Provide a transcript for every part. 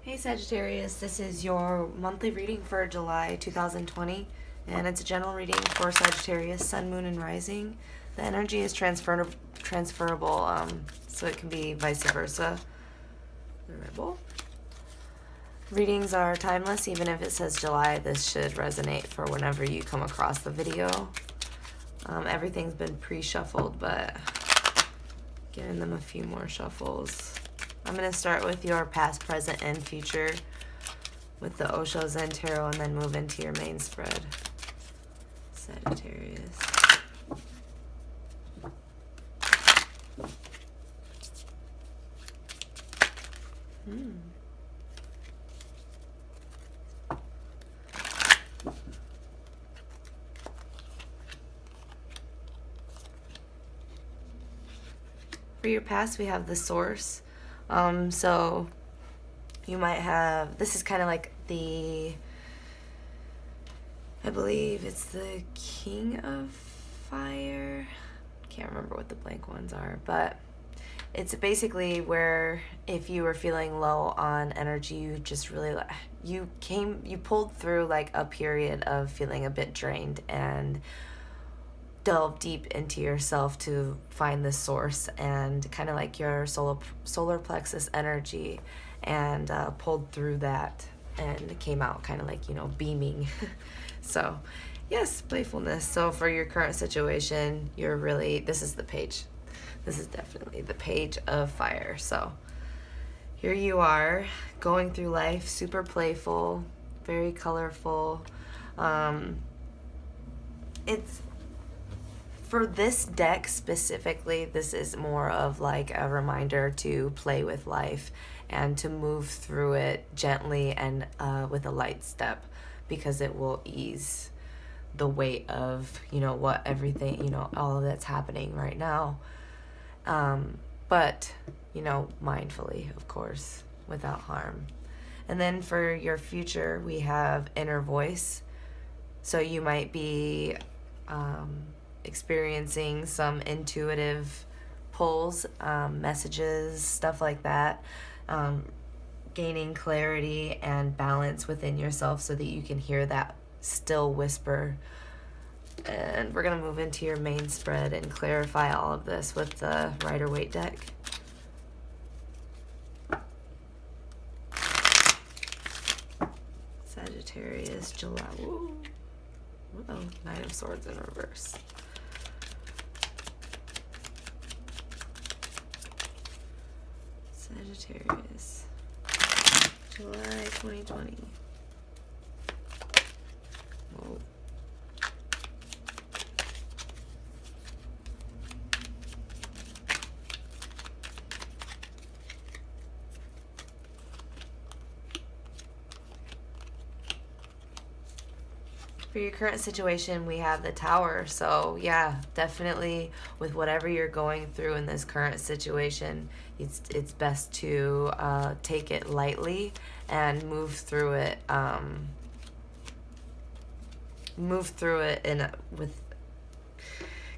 Hey Sagittarius, this is your monthly reading for July 2020, and it's a general reading for Sagittarius, Sun, Moon, and Rising. The energy is transferable, so it can be vice versa. Rebel. Readings are timeless, even if it says July. This should resonate for whenever you come across the video. Everything's been pre-shuffled, but giving them a few more shuffles. I'm going to start with your past, present, and future with the Osho Zen Tarot, and then move into your main spread. Sagittarius. For your past, we have the source. So you might have, this is kind of like I believe it's the King of Fire. Can't remember what the blank ones are, but it's basically where if you were feeling low on energy, you just really, you pulled through like a period of feeling a bit drained and delve deep into yourself to find the source and kind of like your solar plexus energy, and pulled through that and came out kind of like, beaming. So yes, playfulness. So for your current situation, this is the page. This is definitely the Page of Fire. So here you are going through life, super playful, very colorful. It's for this deck specifically, this is more of like a reminder to play with life and to move through it gently and with a light step, because it will ease the weight of, what everything, all of that's happening right now. But, mindfully, of course, without harm. And then for your future, we have inner voice. So you might be experiencing some intuitive pulls, messages, stuff like that, gaining clarity and balance within yourself so that you can hear that still whisper. And we're going to move into your main spread and clarify all of this with the Rider-Waite deck. Sagittarius July. Woo. Oh, Nine of Swords in reverse. Sagittarius July 2020. Whoa. For your current situation, we have the Tower. So yeah, definitely with whatever you're going through in this current situation, it's best to take it lightly and move through it. With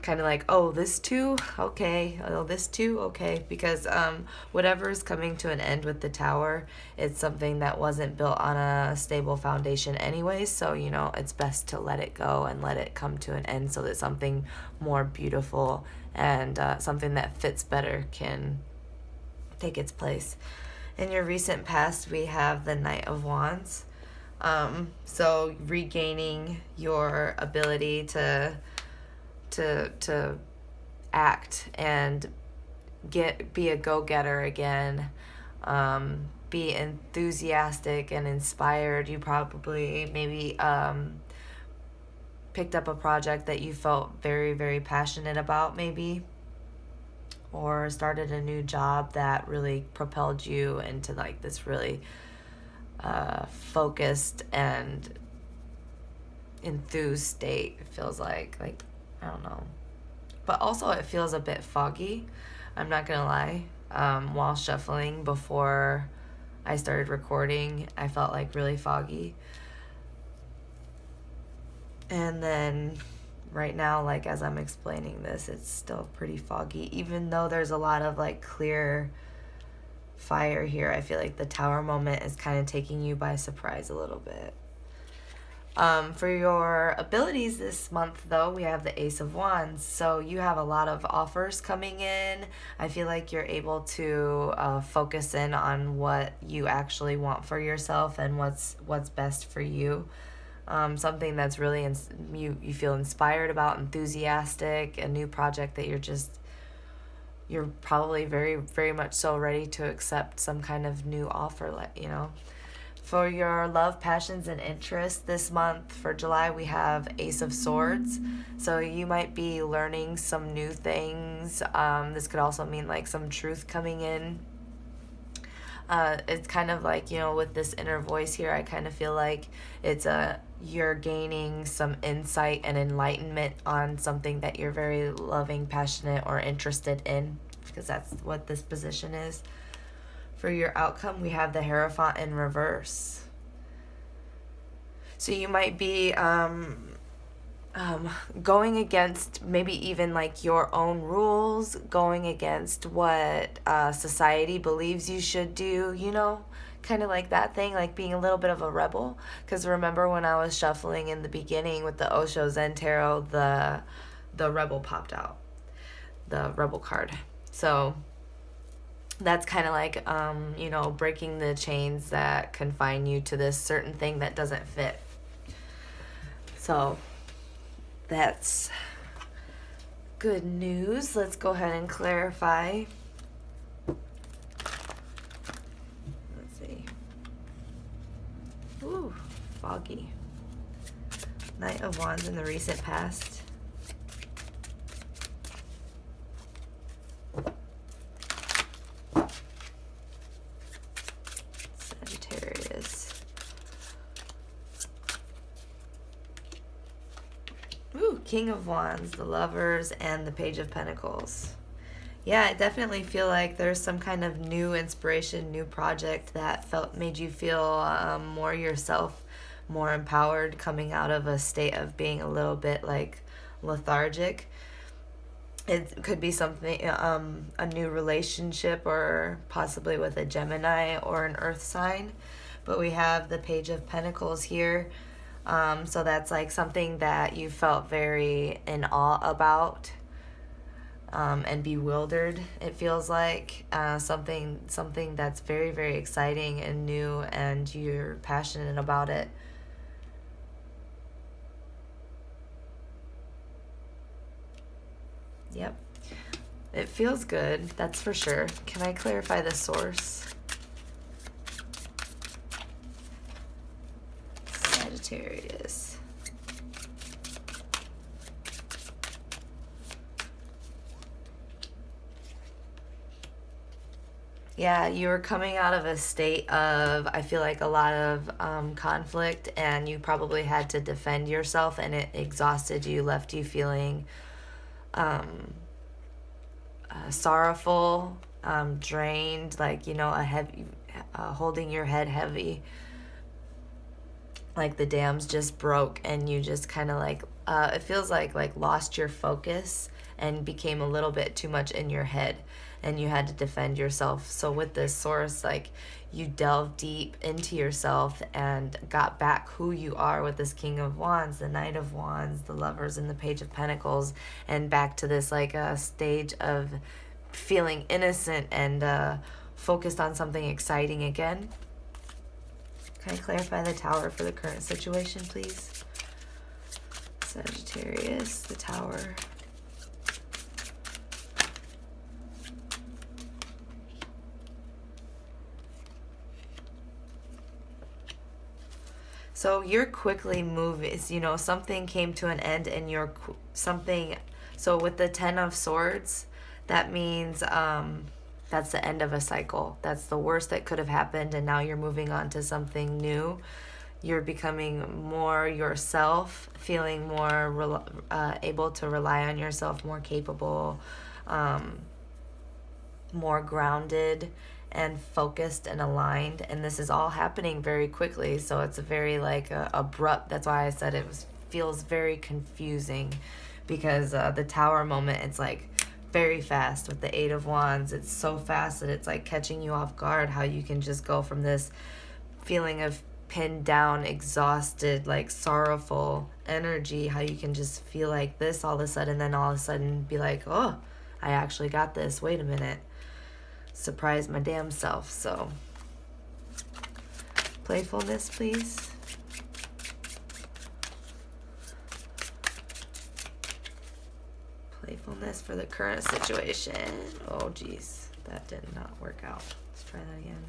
kind of like, oh, this too, okay, oh, this too, okay, because whatever is coming to an end with the Tower, it's something that wasn't built on a stable foundation anyway, so it's best to let it go and let it come to an end so that something more beautiful and something that fits better can take its place. In your recent past, we have the Knight of Wands. So regaining your ability to act and be a go-getter again, be enthusiastic and inspired. You probably maybe picked up a project that you felt very, very passionate about, maybe, or started a new job that really propelled you into like this really focused and enthused state. It feels like I don't know, but also it feels a bit foggy, I'm not gonna lie. While shuffling before I started recording, I felt like really foggy, and then right now, like as I'm explaining this, it's still pretty foggy, even though there's a lot of like clear fire here. I feel like the Tower moment is kind of taking you by surprise a little bit. For your abilities this month, though, we have the Ace of Wands. So you have a lot of offers coming in. I feel like you're able to focus in on what you actually want for yourself and what's best for you. Something that's really you feel inspired about, enthusiastic, a new project that you're probably very, very much so ready to accept some kind of new offer, you know. For your love, passions, and interests this month, for July, we have Ace of Swords. So you might be learning some new things. This could also mean like some truth coming in. It's kind of like, you know, with this inner voice here, I kind of feel like you're gaining some insight and enlightenment on something that you're very loving, passionate, or interested in, because that's what this position is. For your outcome, we have the Hierophant in reverse. So you might be going against maybe even like your own rules, going against what society believes you should do, you know, kind of like that thing, like being a little bit of a rebel. Because remember when I was shuffling in the beginning with the Osho Zen Tarot, the rebel popped out, the rebel card. So that's kind of like, you know, breaking the chains that confine you to this certain thing that doesn't fit. So that's good news. Let's go ahead and clarify. Let's see. Ooh, foggy. Knight of Wands in the recent past. Sagittarius. Ooh, King of Wands, the Lovers, and the Page of Pentacles. Yeah, I definitely feel like there's some kind of new inspiration, new project that made you feel more yourself, more empowered, coming out of a state of being a little bit like lethargic. It could be something, a new relationship, or possibly with a Gemini or an Earth sign. But we have the Page of Pentacles here. So that's like something that you felt very in awe about, and bewildered, it feels like. Something that's very, very exciting and new, and you're passionate about it. Yep. It feels good, that's for sure. Can I clarify the source? Sagittarius. Yeah, you were coming out of a state of, I feel like, a lot of conflict, and you probably had to defend yourself, and it exhausted you, left you feeling sorrowful, drained, like, you know, a heavy, holding your head heavy, like the dams just broke, and you just kind of like, it feels like lost your focus and became a little bit too much in your head, and you had to defend yourself. So with this source, like, you delved deep into yourself and got back who you are with this King of Wands, the Knight of Wands, the Lovers, and the Page of Pentacles, and back to this like a stage of feeling innocent and focused on something exciting again. Can I clarify the Tower for the current situation, please? Sagittarius, the Tower. So you're quickly moving, you know, something came to an end, and you're something. So with the Ten of Swords, that means that's the end of a cycle. That's the worst that could have happened, and now you're moving on to something new. You're becoming more yourself, feeling more able to rely on yourself, more capable, more grounded and focused and aligned. And this is all happening very quickly, so it's a very like abrupt. That's why I said feels very confusing, because the Tower moment, it's like very fast with the Eight of Wands. It's so fast that it's like catching you off guard, how you can just go from this feeling of pinned down, exhausted, like sorrowful energy, how you can just feel like this all of a sudden, then all of a sudden be like, oh, I actually got this. Wait a minute. Surprise my damn self. So, playfulness, please. Playfulness for the current situation. Oh, geez. That did not work out. Let's try that again.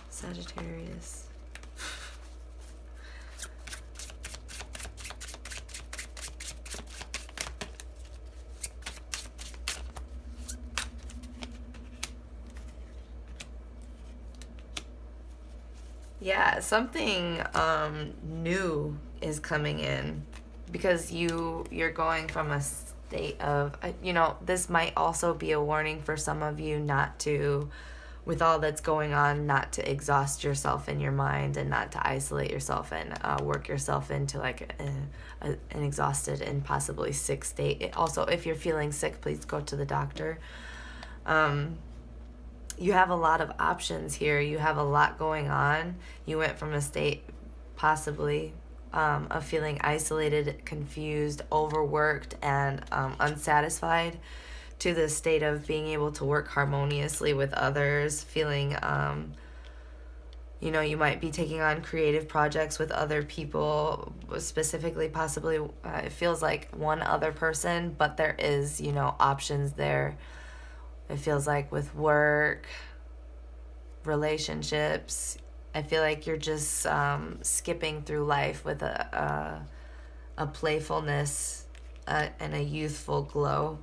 Sagittarius. Yeah, something new is coming in, because you're going from a state of, this might also be a warning for some of you not to, with all that's going on, not to exhaust yourself in your mind and not to isolate yourself and work yourself into like an exhausted and possibly sick state. Also, if you're feeling sick, please go to the doctor. You have a lot of options here. You have a lot going on. You went from a state possibly of feeling isolated, confused, overworked, and unsatisfied, to the state of being able to work harmoniously with others, feeling, you might be taking on creative projects with other people, specifically possibly, it feels like one other person, but there is, options there. It feels like with work, relationships, I feel like you're just skipping through life with a playfulness and a youthful glow.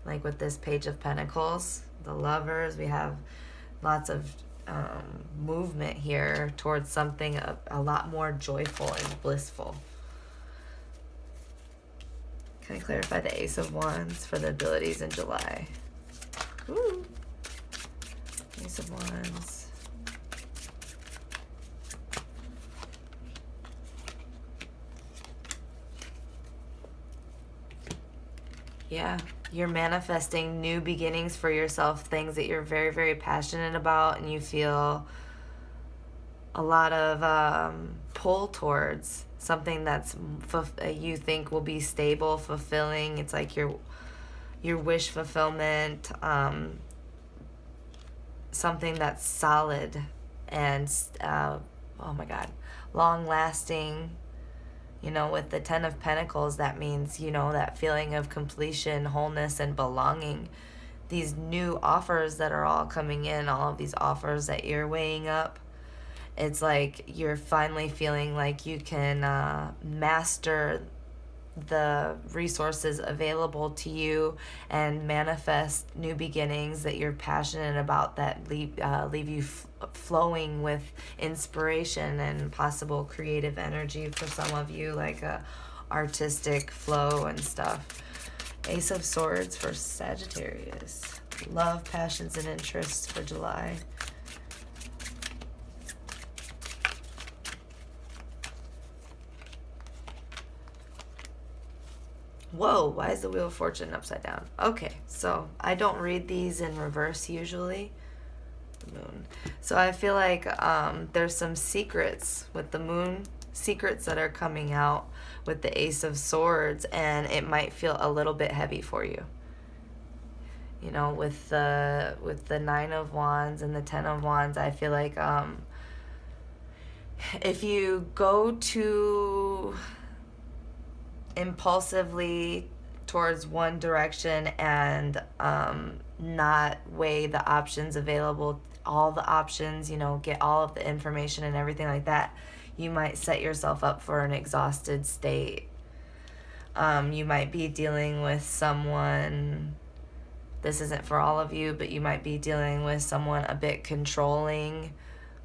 Like with this Page of Pentacles, the Lovers, we have lots of movement here towards something a lot more joyful and blissful. Can I clarify the Ace of Wands for the abilities in July? Ooh. Ace of Wands. Yeah, you're manifesting new beginnings for yourself, things that you're very, very passionate about, and you feel a lot of pull towards something that's you think will be stable, fulfilling. It's like your wish fulfillment, something that's solid and oh my God, long lasting. With the Ten of Pentacles, that means, that feeling of completion, wholeness, and belonging. These new offers that are all coming in, all of these offers that you're weighing up, it's like you're finally feeling like you can master the resources available to you and manifest new beginnings that you're passionate about, that leave you flowing with inspiration and possible creative energy for some of you, like a artistic flow and stuff. Ace of Swords for Sagittarius. Love, passions, and interests for July. Whoa, why is the Wheel of Fortune upside down? Okay, so I don't read these in reverse usually. The Moon. So I feel like there's some secrets with the Moon, secrets that are coming out with the Ace of Swords, and it might feel a little bit heavy for you. With the Nine of Wands and the Ten of Wands, I feel like if you go too impulsively towards one direction and not weigh the options available, all the options, get all of the information and everything like that, you might set yourself up for an exhausted state. You might be dealing with someone, this isn't for all of you, but you might be dealing with someone a bit controlling,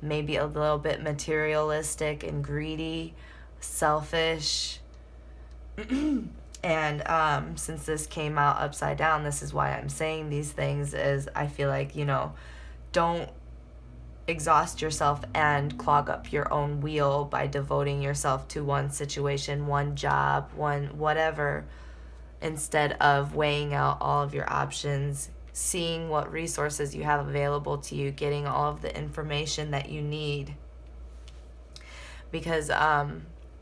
maybe a little bit materialistic and greedy, selfish. And since this came out upside down, this is why I'm saying these things, is I feel like, don't exhaust yourself and clog up your own wheel by devoting yourself to one situation, one job, one whatever. instead of weighing out all of your options, seeing what resources you have available to you, getting all of the information that you need. Because,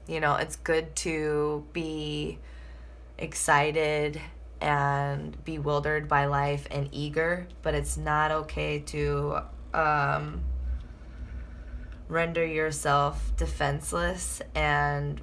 you know, it's good to be excited and bewildered by life and eager, but it's not okay to render yourself defenseless and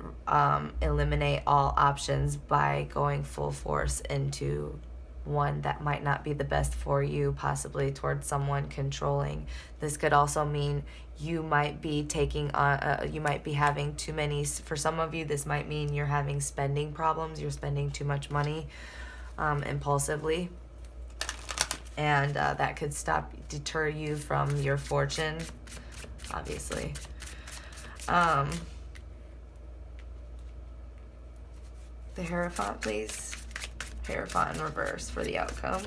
eliminate all options by going full force into one that might not be the best for you, possibly towards someone controlling. This could also mean you might be taking on, you might be having too many, for some of you, this might mean you're having spending problems, you're spending too much money impulsively, and that could deter you from your fortune, obviously. The Hierophant, please. Hierophant in reverse for the outcome.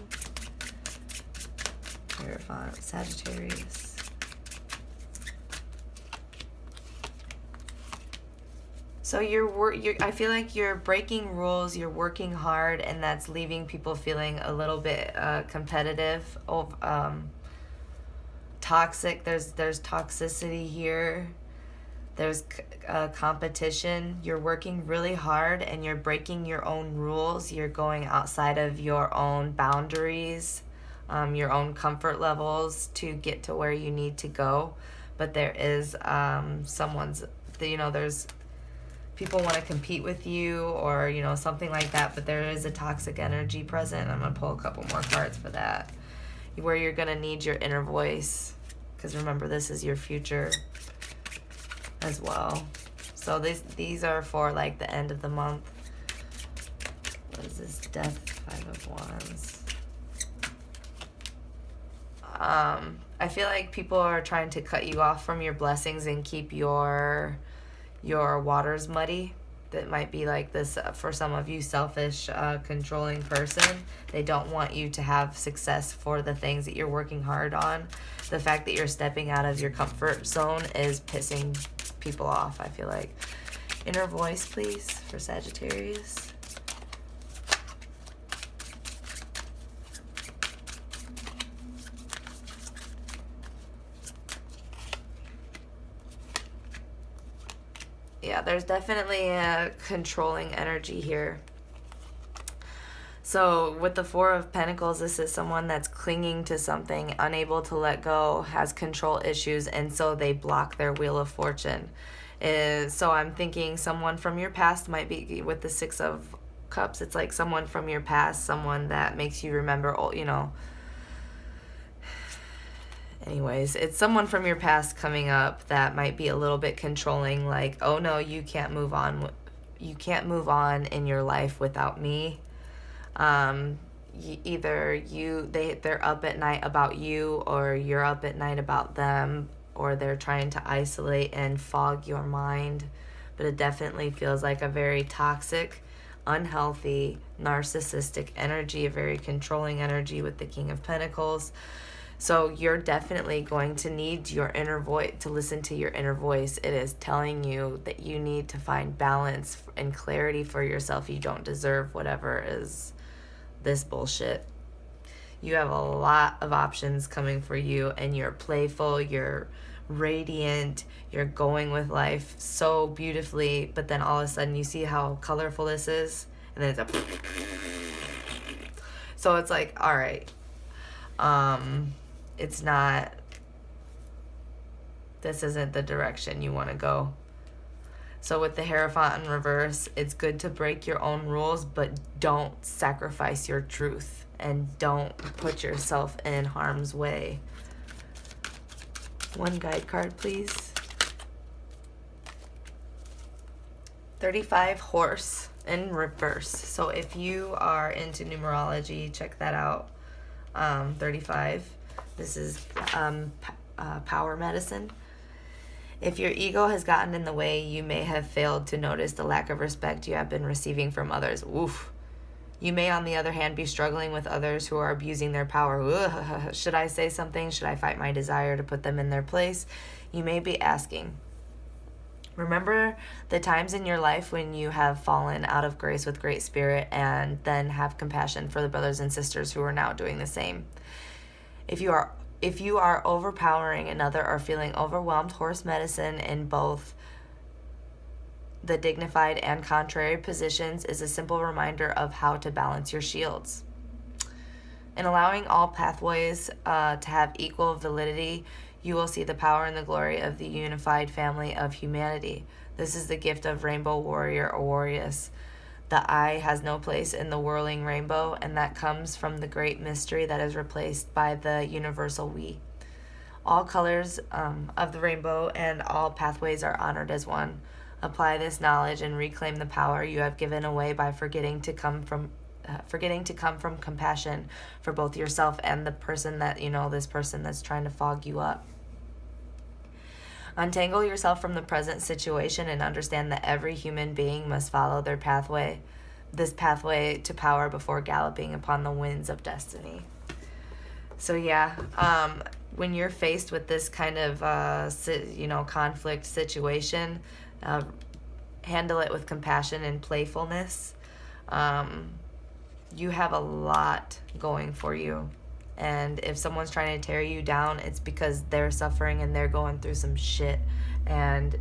Hierophant, Sagittarius. So I feel like you're breaking rules, you're working hard, and that's leaving people feeling a little bit competitive, toxic. There's toxicity here. There's competition. You're working really hard and you're breaking your own rules. You're going outside of your own boundaries, your own comfort levels to get to where you need to go. But there is there's people want to compete with you, or, you know, something like that, but there is a toxic energy present. I'm going to pull a couple more cards for that, where you're going to need your inner voice, because remember, this is your future as well. So these are for like the end of the month. What is this? Death, 5 of Wands. I feel like people are trying to cut you off from your blessings and keep your waters muddy. That might be like this for some of you, selfish, controlling person. They don't want you to have success for the things that you're working hard on. The fact that you're stepping out of your comfort zone is pissing people off, I feel like. Inner voice, please, for Sagittarius. Yeah, there's definitely a controlling energy here. So with the Four of Pentacles, this is someone that's clinging to something, unable to let go, has control issues, and so they block their Wheel of Fortune. So I'm thinking someone from your past might be, with the Six of Cups, it's like someone from your past, someone that makes you remember, you know. Anyways, it's someone from your past coming up that might be a little bit controlling, like, oh no, you can't move on. You can't move on in your life without me. Either they're up at night about you, or you're up at night about them, or they're trying to isolate and fog your mind. But it definitely feels like a very toxic, unhealthy, narcissistic energy, a very controlling energy with the King of Pentacles. So you're definitely going to need your inner voice, to listen to your inner voice. It is telling you that you need to find balance and clarity for yourself. You don't deserve whatever is this bullshit. You have a lot of options coming for you, and you're playful, you're radiant, you're going with life so beautifully, but then all of a sudden you see how colorful this is, and then it's so it's like, all right, it's not, this isn't the direction you want to go. So with the Hierophant in reverse, it's good to break your own rules, but don't sacrifice your truth and don't put yourself in harm's way. One guide card, please. 35, Horse in reverse. So if you are into numerology, check that out. 35. This is power medicine. If your ego has gotten in the way, you may have failed to notice the lack of respect you have been receiving from others. Oof. You may, on the other hand, be struggling with others who are abusing their power. Ugh. Should I say something? Should I fight my desire to put them in their place? You may be asking, Remember the times in your life when you have fallen out of grace with Great Spirit, and then have compassion for the brothers and sisters who are now doing the same. If you are overpowering another or feeling overwhelmed, horse medicine in both the dignified and contrary positions is a simple reminder of how to balance your shields. In allowing all pathways to have equal validity, you will see the power and the glory of the unified family of humanity. This is the gift of Rainbow Warrior or Warriors. The I has no place in the whirling rainbow, and that comes from the great mystery that is replaced by the universal we. All colors of the rainbow and all pathways are honored as one. Apply this knowledge and reclaim the power you have given away by forgetting to come from compassion for both yourself and the person that, this person that's trying to fog you up. Untangle yourself from the present situation and understand that every human being must follow their pathway, this pathway to power before galloping upon the winds of destiny. So yeah, when you're faced with this kind of, conflict situation, handle it with compassion and playfulness. You have a lot going for you. And if someone's trying to tear you down, it's because they're suffering and they're going through some shit. And,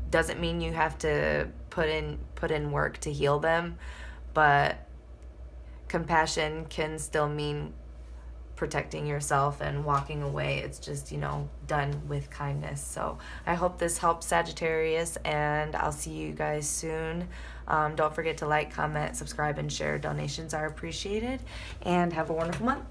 doesn't mean you have to put in work to heal them, but compassion can still mean protecting yourself and walking away. It's just, done with kindness. So I hope this helps, Sagittarius, and I'll see you guys soon. Don't forget to like, comment, subscribe, and share. Donations are appreciated, and have a wonderful month.